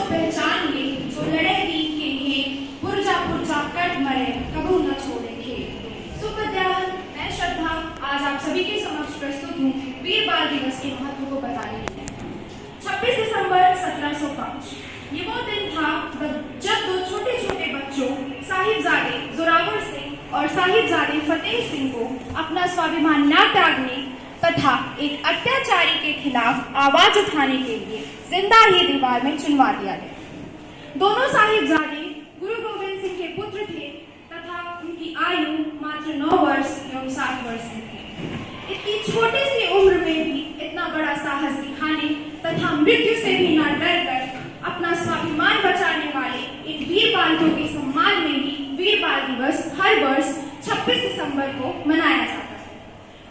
पहचान ले, जो लड़े दीन के लिए, पुरजा पुरजा कट मरे, कबू न छोड़े खेल। सुप्रभात, मैं श्रद्धा आज आप सभी के समक्ष प्रस्तुत हूँ वीर बाल दिवस के महत्व को बताने के लिए। 26 दिसंबर 1705 ये वो दिन था जब दो छोटे छोटे बच्चों साहिबजादे जोरावर सिंह और साहिबजादे फतेह सिंह को अपना स्वाभिमान न त्यागने तथा एक अत्याचारी के खिलाफ आवाज उठाने के लिए जिंदा ही दीवार में चुनवा दिया गया। दोनों साहिबजादे गुरु गोविंद सिंह के पुत्र थे तथा उनकी आयु मात्र 9 वर्ष एवं 7 वर्ष की थी। इतनी छोटी सी उम्र में भी इतना बड़ा साहस दिखाने तथा मृत्यु से भी न डर कर अपना स्वाभिमान बचाने वाले इन वीर बालकों के सम्मान में ही वीर बाल दिवस हर वर्ष 26 दिसंबर को मनाया जाता है,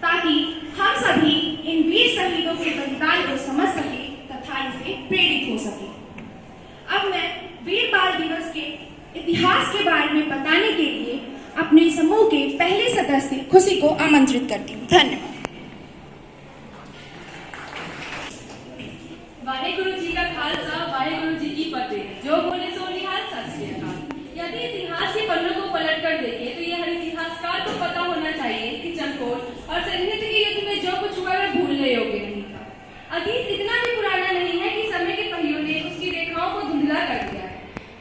ताकि हम सभी इन वीर शहीदों के बलिदान को समझ सके तथा इसे प्रेरित हो सके। अब मैं वीर बाल दिवस के इतिहास के बारे में बताने के लिए अपने समूह के पहले सदस्य खुशी को आमंत्रित करती हूँ। धन्यवाद। वाहेगुरु जी का खालसा, वाहेगुरु जी की फतेह। जो बोले सो निहाल, सत श्री अकाल। यदि इतिहास के पन्नों को पलट कर देखें तो यह हर इतिहासकार को पता होना चाहिए कि चमकौर और सरहिंद के युद्ध में जो कुछ हुआ वह भूलने योग्य नहीं था। अतीत इतना भी पुराना नहीं है कि समय के पहियों ने उसकी रेखाओं को धुंधला कर दिया है।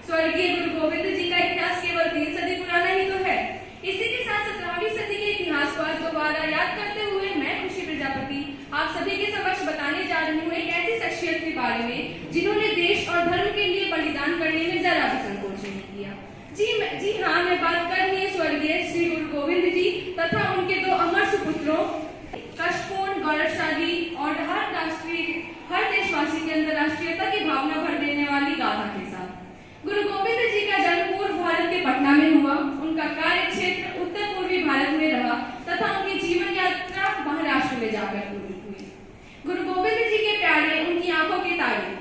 स्वर्गीय गुरु गोविंद जी का इतिहास केवल 3 सदी पुराना ही तो है। इसी के साथ 17वीं सदी के इतिहास को आज दोबारा याद करते हुए मैं खुशी प्रजापति आप सभी के समक्ष बताने जा रही हूँ एक ऐसी शख्सियत के बारे में जिन्होंने देश और धर्म के लिए बलिदान करने में जरा भी संकोच नहीं किया। जी हाँ, मैं बात कर रही हूँ स्वर्गीय श्री गुरु गोविंद जी तथा उनके 2 अमर सुपुत्रों कष्टपूर्ण, गौरवशाली और हर देशवासी के अंदर राष्ट्रीयता की भावना भर देने वाली गाथा के साथ। गुरु गोविंद जी का जन्म पूर्व भारत के पटना में हुआ। उनका कार्य क्षेत्र उत्तर पूर्वी भारत में रहा तथा उनकी जीवन यात्रा महाराष्ट्र में जाकर पूरी हुई। गुरु गोविंद जी के प्यारे, उनकी आंखों के तारे,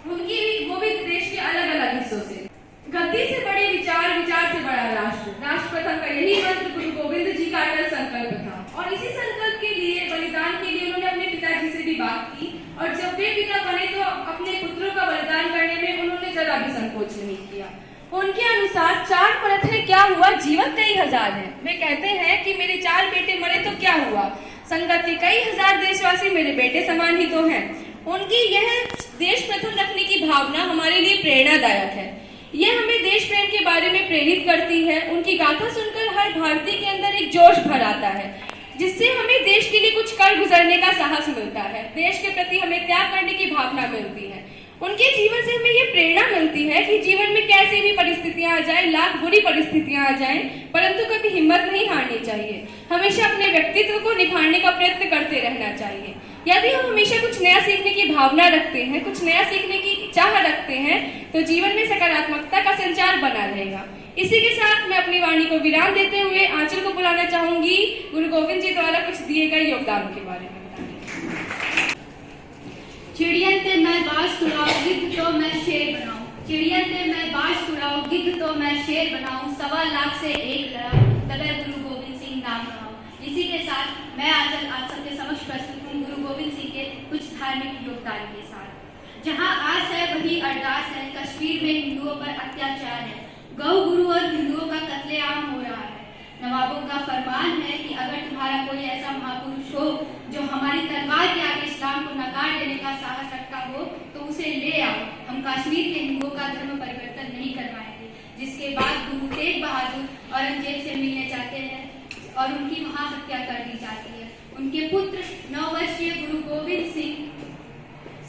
वो भी देश के अलग अलग हिस्सों से। गद्दी से बड़े विचार, विचार से बड़ा राष्ट्र, राष्ट्र प्रथम का यही मंत्र गुरु गोविंद जी का अटल संकल्प था और इसी संकल्प के लिए, बलिदान के लिए उन्होंने अपने पिताजी से भी बात की और जब वे पिता बने तो अपने पुत्रों का बलिदान करने में उन्होंने जरा भी संकोच नहीं किया। उनके अनुसार 4 परत है, क्या हुआ, जीवन कई हजार है। वे कहते हैं कि मेरे 4 बेटे मरे तो क्या हुआ, संगत के कई हजार देशवासी मेरे बेटे समान ही तो हैं। उनकी यह देश प्रथम रखने की भावना हमारे लिए प्रेरणादायक है। यह हमें देश प्रेम के बारे में प्रेरित करती है। उनकी गाथा सुनकर हर भारतीय के अंदर एक जोश भर आता है, जिससे हमें देश के लिए कुछ कर गुजरने का साहस मिलता है। देश के प्रति हमें त्याग करने की भावना मिलती है। उनके जीवन से हमें यह प्रेरणा मिलती है कि जीवन में कैसी भी परिस्थितियां आ जाए, लाख बुरी परिस्थितियां आ जाएं, परंतु कभी हिम्मत नहीं हारनी चाहिए। हमेशा अपने व्यक्तित्व को निखारने का प्रयत्न करते रहना चाहिए। यदि हम हमेशा कुछ नया सीखने की भावना रखते हैं, कुछ नया सीखने की चाह रखते हैं, तो जीवन में सकारात्मकता का संचार बना रहेगा। इसी के साथ मैं अपनी वाणी को विराम देते हुए आंचल को बुलाना चाहूंगी गुरु गोविंद जी द्वारा कुछ दिए गए योगदान के बारे में। चिड़ियन ते मैं बाज तुड़ाऊं, गिद्ध तो मैं शेर बनाऊं। चिड़ियन ते मैं बाज तुड़ाऊं, गिद्ध तो मैं शेर बनाऊं। 1.25 लाख से 1 लड़ाऊं, तबे गुरु गोविंद सिंह नाम बनाऊं। इसी के साथ मैं आज आप सबके समक्ष प्रस्तुत हूँ गुरु गोविंद सिंह के कुछ धार्मिक योगदान के साथ। जहाँ आस है वही अरदास है, कश्मीर में हिंदुओं पर अत्याचार है, गौ गुरु और हिंदुओं का कत्लेआम हो रहा है। नवाबों का फरमान है कि अगर तुम्हारा कोई ऐसा महापुरुष हो जो हमारी तलवार के आगे इस्लाम को नकार देने का साहस रखता हो तो उसे ले आओ। हम कश्मीर के हिंदुओं का धर्म परिवर्तन नहीं करवाएंगे। जिसके बाद गुरु तेग बहादुर औरंगजेब से मिलने जाते हैं और उनकी वहां हत्या कर दी जाती है। उनके पुत्र 9 वर्षीय गुरु गोविंद सिंह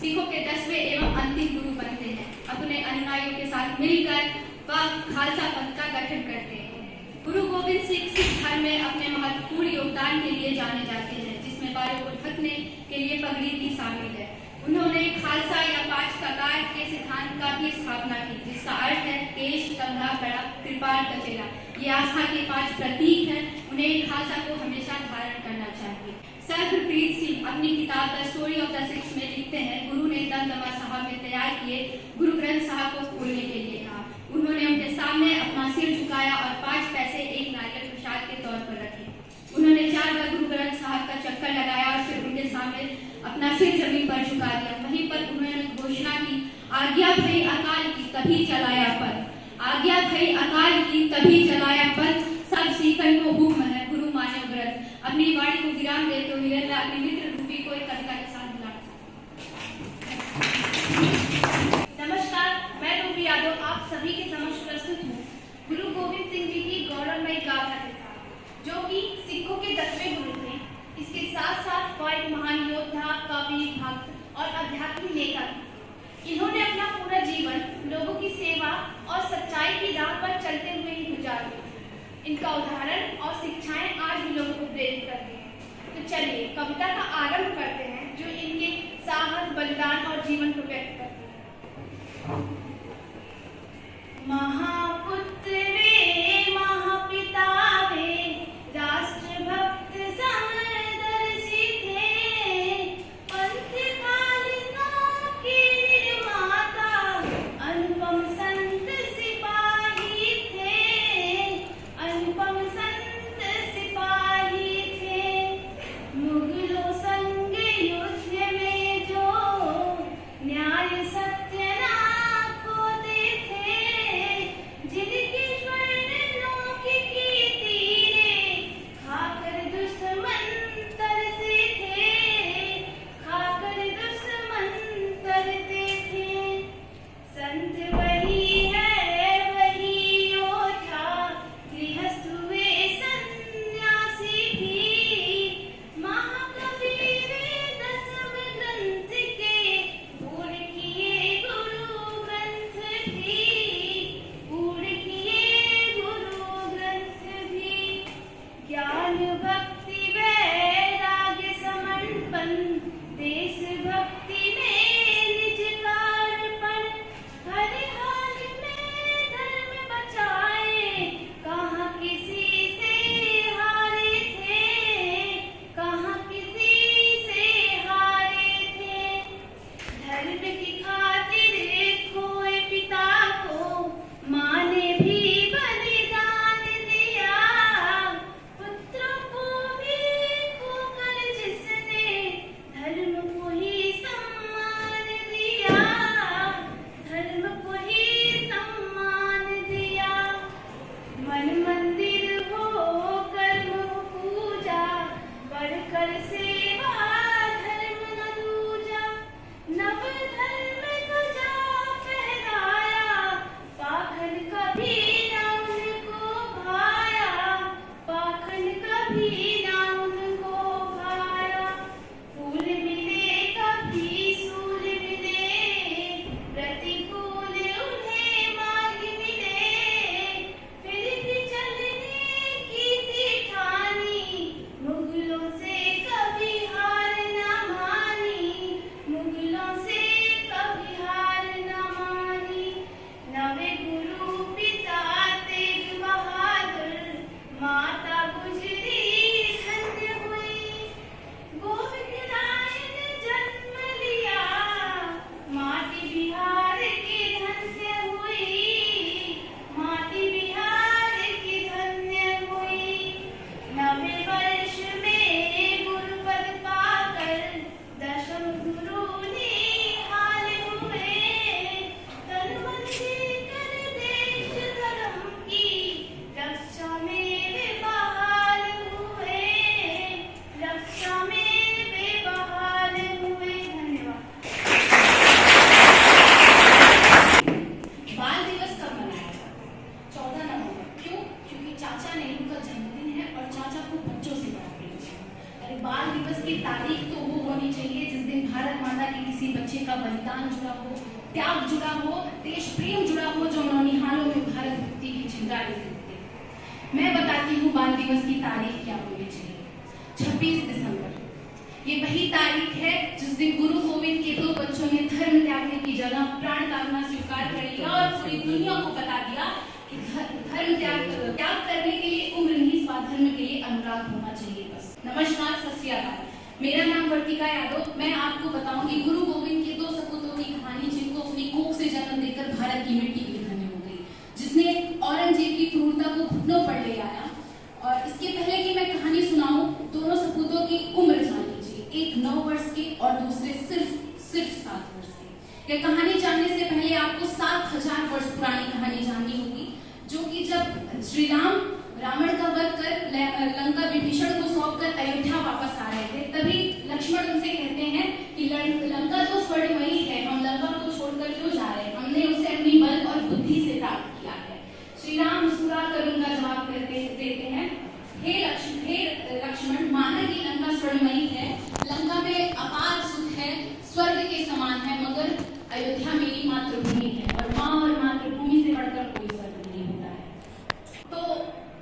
सिखों के 10वें एवं अंतिम गुरु बनते हैं। अपने अनुयायियों के साथ मिलकर वह खालसा पंथ का गठन करते हैं। गुरु गोविंद सिंह सिख धर्म में अपने महत्वपूर्ण योगदान के लिए जाने जाते हैं, जिसमें बालों को ढकने के लिए पगड़ी भी शामिल है। उन्होंने खालसा या 5 ककार के सिद्धांत का भी स्थापना की, जिसका अर्थ है केश, कंघा, कड़ा, कृपाल, कचेरा। ये आस्था के 5 प्रतीक हैं। उन्हें खालसा को हमेशा धारण करना चाहिए। सर गुरप्रीत सिंह अपनी किताब the story of the six में लिखते हैं, गुरु ने दमदमा साहब में तैयार किए गुरु ग्रंथ साहब को खोलने के लिए कहा। उन्होंने उनके सामने अपना सिर झुकाया और 5 पैसे एक नारियल प्रसाद के तौर पर रखे। उन्होंने 4 बार गुरु ग्रंथ साहब का चक्कर लगाया और फिर उनके सामने अपना सिर जमीन पर झुका दिया। वहीं पर उन्होंने घोषणा की, आज्ञा भई अकाल की तभी चलाया पर, आज्ञा भई अकाल की तभी चलाया पर, सब सीखन को हुक्म है गुरु मान्यो ग्रंथ। अपनी वाणी को विराम देते हुए मैं अपने मित्र रूपी को एक कविता के साथ बुलाना चाहती हूँ। नमस्कार, मैं रूपी यादव आप सभी के समक्ष प्रस्तुत हूँ गुरु गोविंद सिंह जी की गौरवमयी गाथा के साथ, जो कि सिखों के 10वें गुरु थे। इसके साथ साथ वह एक महान योद्धा, कवि, भक्त और आध्यात्मिक नेता थे। इन्होंने अपना पूरा जीवन लोगों की सेवा और सच्चाई की राह पर चलते हुए ही गुजार दिया। इनका उदाहरण और शिक्षाएं आज भी लोगों को प्रेरित करती हैं। तो चलिए कविता का आरंभ करते हैं, जो इनके साहस, बलिदान और जीवन को व्यक्त करती है। महापुत्र वे, महापिता वे, राष्ट्रभक्त समदर्शी थे, पंथ कालिका के निर्माता, अनुपम संत सिपाही थे, अनुपम संत सिपाही थे। मुगलों संग युद्ध में जो न्याय सत्य ना खोते थे, जिनकी स्वर्ण नोक की तीरे खाकर दुश्मन तरसे थे, खाकर दुश्मन तरते थे। संत वही है वही योद्धा, गृहस्थ हुए सन्यासी भी, महाकवि वे 10 ग्रंथ के, पूर्ण किए गुरु ग्रंथ भी, पूर्ण किए गुरु ग्रंथ भी। ज्ञान भक्ति वैराग्य समर्पण, देश भक्ति में निज कार्पण, हर हाल में धर्म बचाए, कहाँ किसी से हारे थे, कहाँ किसी से हारे थे। धर्म की खातिर खोए पिता को, माँ ने भी बलिदान दिया, पुत्रों को भी खोकर जिसने धर्म को ही सम्मान दिया, धर्म को ही सम्मान दिया। मन मंदिर हो कर्म हो पूजा, बढ़कर सेवा धर्म न दूजा, नव धर्म ध्वजा फहराया, पाखंड कभी न उनको भाया, पाखंड कभी न उनको भाया। फूल मिले कभी सूल मिले, प्रतिकूल उन्हें मार्ग मिले, फिर भी चलने की थी ठानी, मुगलों से कभी हार न मानी, मुगलों से कभी हार न मानी। नवे गुरु पिता तेग बहादुर, माता गुजरी धन्य हुई, गोविंद राय ने जन्म लिया, माटी बिहार की धन्य हुई, माटी बिहार की धन्य हुई। 90 वर्ष में गुरुपद पाकर, 10म गुरु निहाल हुए, तन मन देकर देश धर्म की रक्षा में वे बहाल हुए, रक्षा में वे बहाल हुए। धन्यवाद। बाल दिवस कब मनाया जाता है? 14 नवंबर। क्यों? क्योंकि चाचा नेहरू का जन्मदिन है और चाचा को बच्चों से बड़ा प्रेम है। अरे बाल दिवस की तारीख तो वो होनी चाहिए जिस दिन भारत माता के किसी बच्चे का बलिदान जुड़ा हो, त्याग जुड़ा हो, देश प्रेम जुड़ा हो, जो नौनिहालों में भारत भक्ति की चिंगारी फूकते हैं। मैं बताती हूँ बाल दिवस की तारीख क्या होनी चाहिए। 26 दिसंबर। ये वही तारीख है जिस दिन गुरु गोविंद के 2 बच्चों ने धर्म त्यागने की जगह प्राण त्यागना स्वीकार कर लिया और पूरी दुनिया को बता दिया कि धर्म त्याग करने के लिए उम्र नहीं, स्वाधर्म के लिए अनुराग होना चाहिए बस। नमस्कार, सत श्री अकाल। मेरा नाम वर्तिका यादव। मैं आपको बताऊंगी गुरु गोविंद के 2 सपूतों की कहानी, जिनको अपनी कोख से जन्म देकर भारत की मिट्टी भी धन्य हो गई, जिसने औरंगजेब की क्रूरता को घुटनों पर ले आया। और इसके पहले कि मैं कहानी सुनाऊं, दोनों सपूतों की उम्र जान लीजिए, एक 9 वर्ष के और दूसरे सिर्फ 7 वर्ष के। कि कहानी जानने से पहले आपको 7000 वर्ष पुरानी कहानी जाननी होगी, जो कि जब श्री राम रावण का वध कर लंका विभीषण को सौंपकर अयोध्या वापस आ रहे थे, तभी लक्ष्मण उनसे कहते हैं कि लंका तो स्वर्णमयी है, हम लंका को छोड़कर क्यों जा रहे हैं, हमने उसे अपनी बल और बुद्धि से प्राप्त किया है। श्री राम मुस्कुरा कर उनका जवाब देते हैं, हे लक्ष्मण, माना कि लंका स्वर्णमयी है, लंका में अपार सुख है, स्वर्ग के समान है, मगर अयोध्या मेरी मातृभूमि है और माँ और मातृभूमि से बढ़कर कोई स्वर्ग नहीं होता है। तो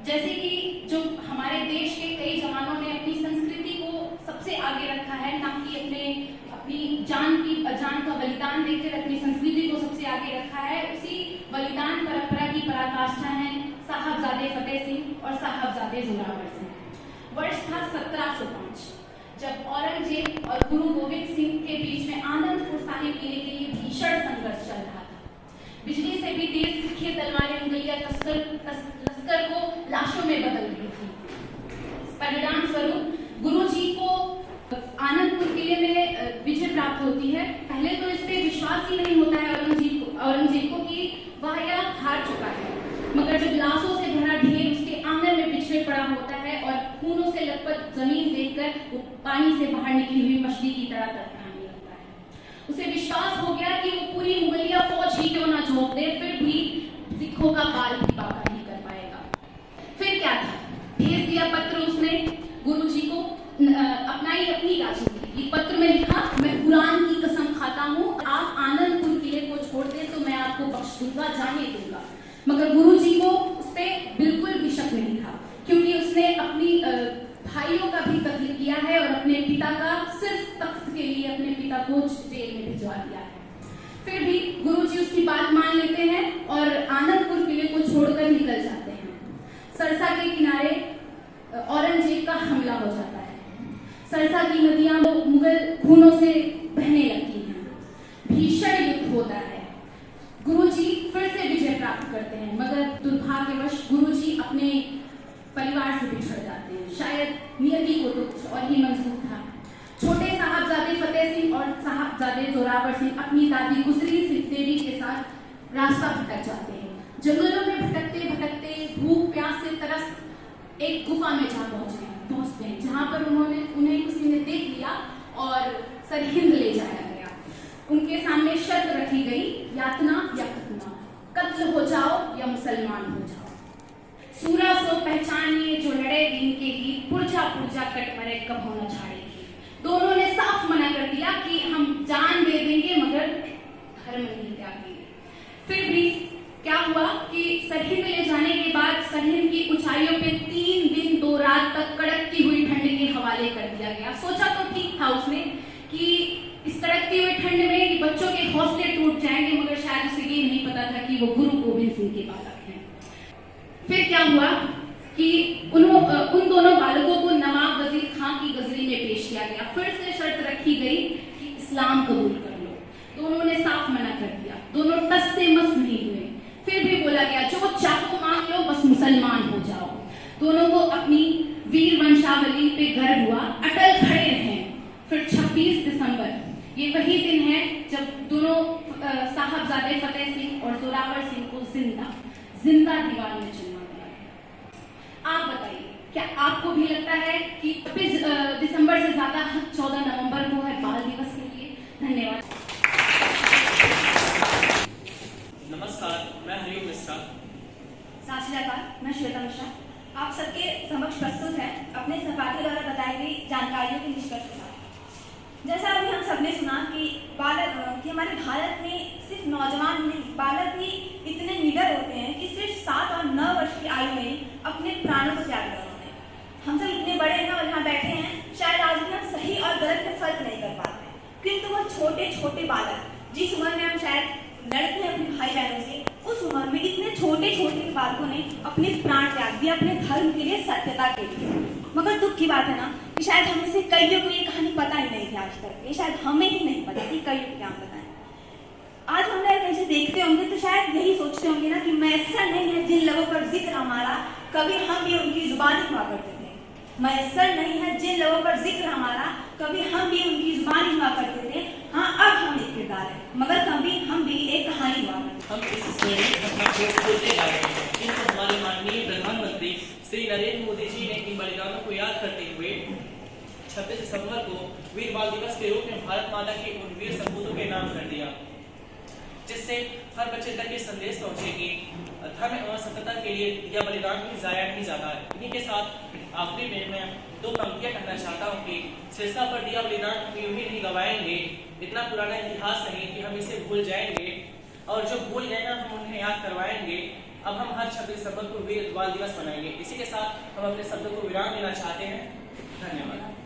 जैसे कि जो हमारे देश के कई जवानों ने अपनी संस्कृति को सबसे आगे रखा है, ना कि अपनी जान का बलिदान देकर अपनी संस्कृति को सबसे आगे रखा है, उसी बलिदान परंपरा की पराकाष्ठा है साहबजादे फतेह सिंह और साहबजादे जोरावर सिंह। वर्ष था 1705, जब औरंगजेब और गुरु गोविंद सिंह के बीच में आनंदपुर साहिब किले के लिए भीषण संघर्ष चल रहा था। बिजली से भी तेज तीखी तलवारें उंगलियां लश्कर को लाशों में बदल रही थी। परिणाम स्वरूप गुरुजी को आनंदपुर किले में विजय प्राप्त होती है। पहले तो इस पे विश्वास ही नहीं होता है औरंगजेब को कि वह यह हार चुका है, मगर जब लाशों से भरा ढेर उसके आंगन में बिछड़े पड़ा होता है और खूनों से लथपथ जमीन देखकर वो पानी से बाहर निकली हुई मछली की तरह तड़पने लगता है। उसे विश्वास हो गया कि वो पूरी मुगलिया फौज ही क्यों ना झोंक दे, फिर भी सिखों का बाल भी बाका नहीं कर पाएगा। फिर क्या था, भेज दिया पत्र उसने गुरुजी को, अपनी राजनीति। पत्र में लिखा, मैं कुरान की कसम खाता हूँ, आप आनंदपुर किले को छोड़ दे तो मैं आपको बख्श दूंगा, जाने दूंगा। मगर गुरुजी को उस पर बिल्कुल भी शक नहीं था, क्योंकि उसने अपनी भाइयों का भी कत्ल किया है और अपने पिता का सिर्फ तख्त के लिए अपने पिता को जेल में भिजवा दिया है। फिर भी गुरुजी उसकी बात मान लेते हैं और आनंदपुर किले को छोड़कर निकल जाते हैं। सरसा के किनारे औरंगजेब का हमला हो जाता है। सरसा की नदियां मुगल खूनों से बहने लगती हैं। भीषण युद्ध होता है। गुरुजी फिर से विजय प्राप्त करते हैं, मगर दुर्भाग्यवश गुरुजी अपने परिवार से बिछड़ जाते हैं। शायद नियति को तो कुछ और ही मंजूर था। छोटे साहबजादे फतेह सिंह और साहबजादे जोरावर सिंह अपनी दादी गुजरी सिंह देवी के साथ रास्ता भटक जाते हैं। जंगलों में भटकते भटकते भूख प्यास से तरस एक गुफा में जा पहुंचते हैं, जहां पर उन्हें किसी ने देख लिया और सरहिंद ले जाया गया। उनके सामने शर्त रखी गई, यातना या खतना, कत्ल हो जाओ या मुसलमान हो जाओ। सूरा सो पहचानिए जो लड़े दिन के गीत, पुरजा पुरजा कट मरे कब हो न छाड़ेगी। दोनों ने साफ मना कर दिया कि हम जान दे देंगे मगर धर्म नहीं त्यागेंगे। फिर भी क्या हुआ कि सरहिंद ले जाने के बाद सरहिंद की ऊंचाइयों पे 3 दिन 2 रात तक कड़कती हुई ठंड के हवाले कर दिया गया। सोचा तो ठीक था उसने कि इस कड़कती हुई ठंड में बच्चों के हौसले टूट जाएंगे, मगर शायद उसे ये नहीं पता था कि वो गुरु गोविंद सिंह के बालक हैं। फिर क्या हुआ कि उन दोनों बालकों को नवाब वजीर खां की गजरी में पेश किया गया। फिर से शर्त रखी गई कि इस्लाम कबूल कर लो। दोनों ने साफ मना कर दिया। दोनों टस से मस नहीं हुए। फिर भी बोला गया जो चाहो मांग लो, बस मुसलमान हो जाओ। दोनों को अपनी वीर वंशावली पे गर्व हुआ, अटल खड़े रहे। फिर 26 दिसंबर, ये वही दिन है जब दोनों साहबजादे फतेह सिंह और जोरावर सिंह को जिंदा दीवार में चुनवा गया। आप बताइए, क्या आपको भी लगता है कि 26 दिसंबर से ज्यादा 14 नवंबर को है बाल दिवस के लिए? धन्यवाद। नमस्कार, मैं हरिओम मिश्रा। सत श्री अकाल, मैं श्वेता मिश्रा। आप सबके समक्ष प्रस्तुत है अपने सहपाठियों द्वारा बताई गई जानकारियों के निष्कर्ष के साथ। जैसा अभी हम सबने सुना कि हमारे भारत में सिर्फ नौजवान नहीं, बालक भी इतने निडर होते हैं कि सिर्फ 7 और 9 वर्ष की आयु में अपने प्राणों को त्याग दिया उन्होंने। हम सब इतने बड़े हैं और यहाँ बैठे हैं, शायद आज भी हम सही और गलत में फर्क नहीं कर पाते हैं, किंतु वो छोटे छोटे बालक जिस उम्र में हम शायद लड़ते हैं अपने भाई बहनों से, उस उम्र में इतने छोटे छोटे बालकों ने अपने प्राण त्याग दिए अपने धर्म के लिए, सत्यता के लिए। मगर दुख की बात है ना कि शायद हमें से कईयों को ये कहानी पता ही नहीं थी आज तक। ये शायद हमें ही नहीं पता थी, कईयों को क्या पता है। आज हम लोग ऐसे देखते होंगे तो शायद यही सोचते होंगे ना कि मैसर नहीं है जिन लोगों पर जिक्र हमारा, कभी हम भी उनकी जुबानी हुआ करते थे। मैसर नहीं है जिन लोगों पर जिक्र हमारा, कभी हम भी उनकी जुबान हुआ करते थे। हाँ, अब हम एक किरदार है, मगर कभी हम भी एक कहानी हुआ करते थे। हम इस स्मरणीय घटना को भूलते जा रहे हैं, किंतु हमारे माननीय प्रधानमंत्री श्री नरेंद्र मोदी जी ने इन बलिदानों को याद करते हुए 26 दिसंबर को वीर बाल दिवस के रूप में भारत माता के उन वीर सपूतों के नाम कर दिया, जिससे हर बच्चे तक ये संदेश पहुंचे कि धर्म एवं सत्यता के लिए यह बलिदान भी जाया नहीं जाता है। इन्हीं के साथ आखिरी में मैं 2 पंक्तियां कहना चाहता हूँ कि सिरसा पर दिया बलिदान हम यूं ही नहीं गवाएंगे, इतना पुराना इतिहास नहीं कि हम इसे भूल जाएंगे, और जो भूल गए ना हम उन्हें याद करवाएंगे। अब हम हर 26 दिसंबर को वीर बाल दिवस मनाएंगे। इसी के साथ हम अपने शब्दों को विराम देना चाहते हैं। धन्यवाद।